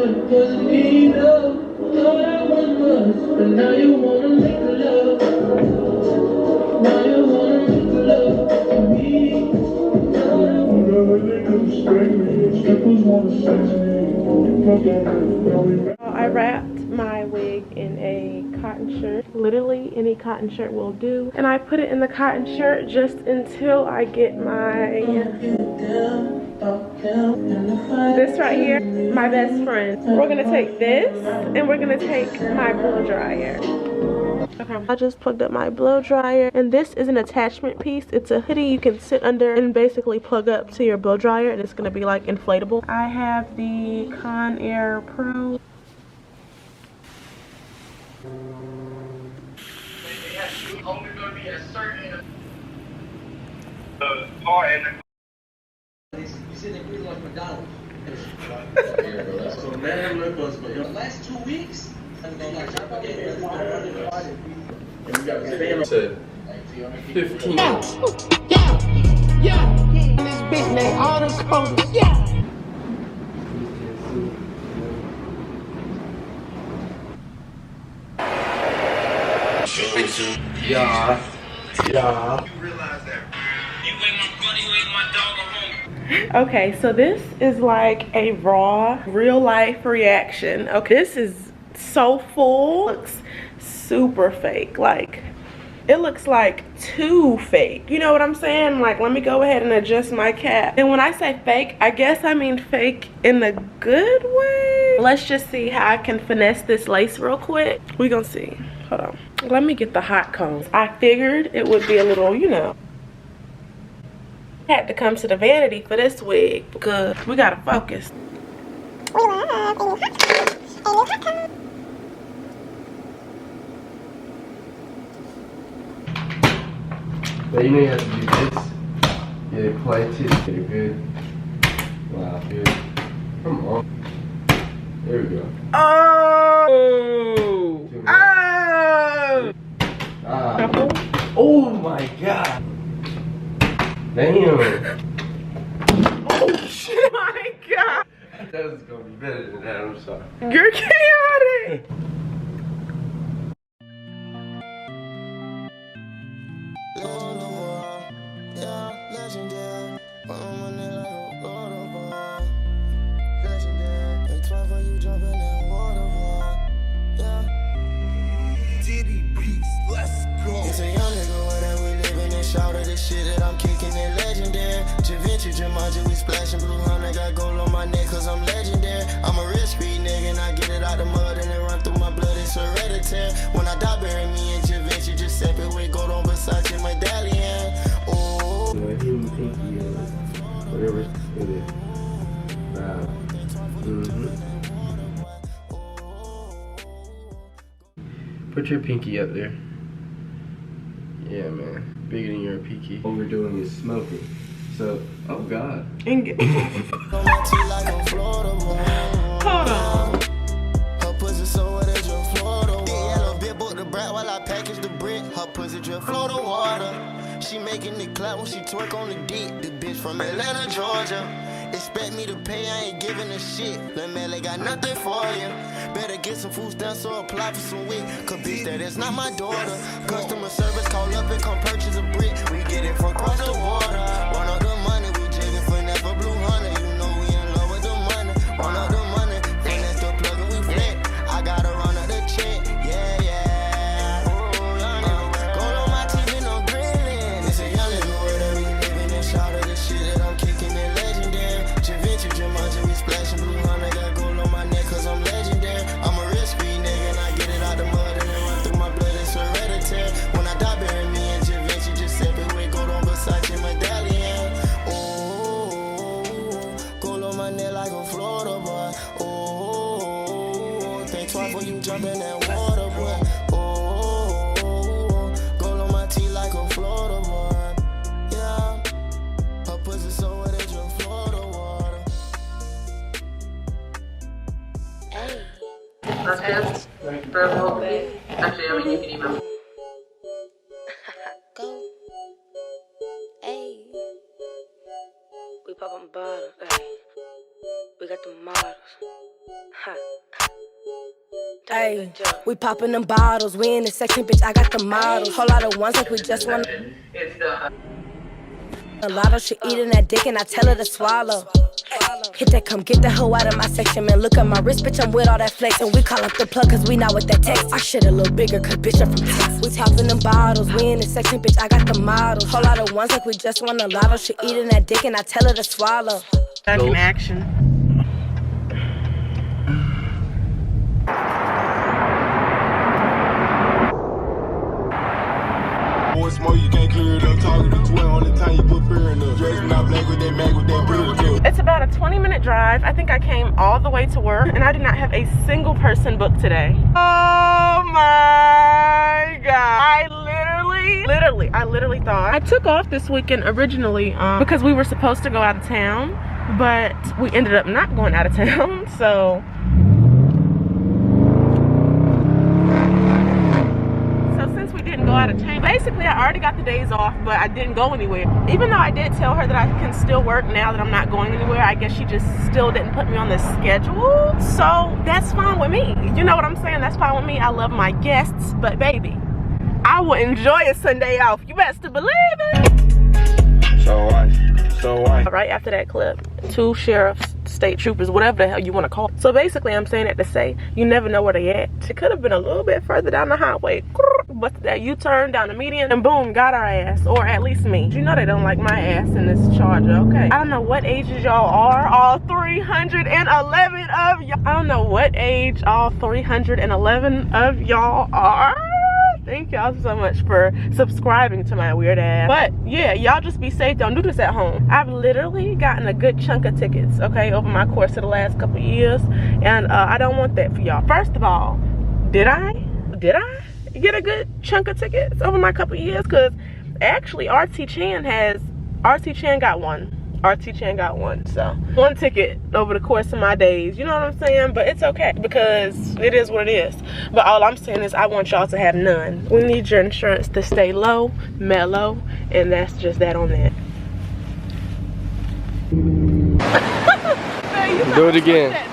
it wasn't me, no. Thought I was, but now you wanna make love. Now you wanna make love to me. I wrapped my wig in a cotton shirt. Literally any cotton shirt will do. And I put it in the cotton shirt just until I get my this right here, my best friend. We're gonna take this and we're gonna take my blow dryer. Okay. I just plugged up my blow dryer, and this is an attachment piece. It's a hoodie you can sit under and basically plug up to your blow dryer, and it's gonna be like inflatable. I have the Conair Pro. Only gonna be a certain You said they really like McDonald's. So man, look us, but the last 2 weeks, and we got to stay on to 15. Yeah. This bitch named all them codes. Yeah. Yeah. You realize that you ain't my buddy, you ain't my dog at home. Okay, so this is like a raw, real life reaction. Okay, this is so full. Looks super fake. Like, it looks like too fake. You know what I'm saying? Like, let me go ahead and adjust my cap. And when I say fake, I guess I mean fake in the good way. Let's just see how I can finesse this lace real quick. We gonna see. Hold on. Let me get the hot combs. I figured it would be a little, you know. Had to come to the vanity for this wig because we gotta focus. We love a new hot comb. But you know you have to do this. Get it planted. Get it good. Wow, good. Come on. There we go. Oh! Oh! Ah. Oh my god. Damn. Oh shit, my god. That was gonna be better than that, I'm sorry. You're chaotic. It's a young nigga that we living in. Shout out this shit that I'm kicking it legendary. Javinci, Jumanji, we splashing blue honey. Got gold on my neck cause I'm legendary. I'm a real street nigga and I get it out the mud and it run through my blood. It's hereditary. When I die, bury me in Javinci. Giuseppe with gold on Versace medallion. Oh. Human pinky, whatever it is. Wow. Put your pinky up there. Yeah, man. Bigger than your pinky. What we're doing is smoking. So, oh god. Hold on. Her pussy so wet that you floor the water. Yellow bit book the brat while I package the brick. Her pussy just flow the water. She making it clap when she twerk on the dick. The bitch from Atlanta, Georgia. Expect me to pay, I ain't giving a shit. Lil' man, they got nothing for you. Better get some food stamps so apply for some weed. Cause bitch, that is not my daughter. Customer service, call up and come purchase a brick. We get it from across the water. Run up the money, we jigging for never blue honey. You know we in love with the money. Run up the money, finesse the plug and we flat. I gotta run up the check, yeah, yeah. Gold on my teeth and I'm grilling. It's a young nigga that we living in. Shout out this shit that I'm kicking it legendary. Javinci, Jumanji, we splashing blue honey. Got gold on my neck cause I'm legendary. I'm a real street nigga and I get it out the mud and it run through my blood. It's hereditary. When I die, bury me in Javinci. Giuseppe with gold on Versace medallion. Oh, gold on my neck like a Florida boy. Oh, think twice before you jump in that water, boy. Oh, gold on my teeth like a Florida boy. Yeah, her pussy so wet that you Florida water. That's good. For a whole day. Actually, I mean, you can email. Go. Hey. We poppin' bottles, hey. We got the models. Hey, we popping them bottles. We in the section, bitch. I got the models. Whole lot of ones like we just want a lotto. She eating that dick and I tell her to swallow. Hit that, come get the hoe out of my section, man. Look at my wrist, bitch. I'm with all that flex. And we call up the plug, cause we not with that text. Our shit a little bigger, cause bitch, I'm from Texas. We popping them bottles. We in the section, bitch. I got the models. Whole lot of ones like we just want a lotto. She eating that dick and I tell her to swallow. Back in action. It's about a 20-minute drive. I think I came all the way to work and I did not have a single person booked today. Oh my god. I literally thought I took off this weekend originally because we were supposed to go out of town, but we ended up not going out of town. So since we didn't go out of town, basically I already got the days off, but I didn't go anywhere. Even though I did tell her that I can still work now that I'm not going anywhere, I guess she just still didn't put me on the schedule. So that's fine with me. You know what I'm saying? That's fine with me. I love my guests, but baby, I will enjoy a Sunday off. You best to believe it. So why? Right after that clip, 2 sheriffs, state troopers, whatever the hell you want to call it. So basically I'm saying that to say you never know where they at. It could have been a little bit further down the highway, but that U-turn down the median and boom, got our ass, or at least me. You know they don't like my ass in this Charger, okay? I don't know what ages y'all are, all 311 of y'all. I don't know what age all 311 of y'all are. Thank y'all so much for subscribing to my weird ass. But yeah, y'all just be safe. Don't do this at home. I've literally gotten a good chunk of tickets, okay, over my course of the last couple of years. And I don't want that for y'all. First of all, did I get a good chunk of tickets over my couple of years? Because actually RT Chan got one. RT Chan got one, so 1 ticket over the course of my days, you know what I'm saying? But it's okay because it is what it is. But all I'm saying is I want y'all to have none. We need your insurance to stay low, mellow, and that's just that on that. Do it again.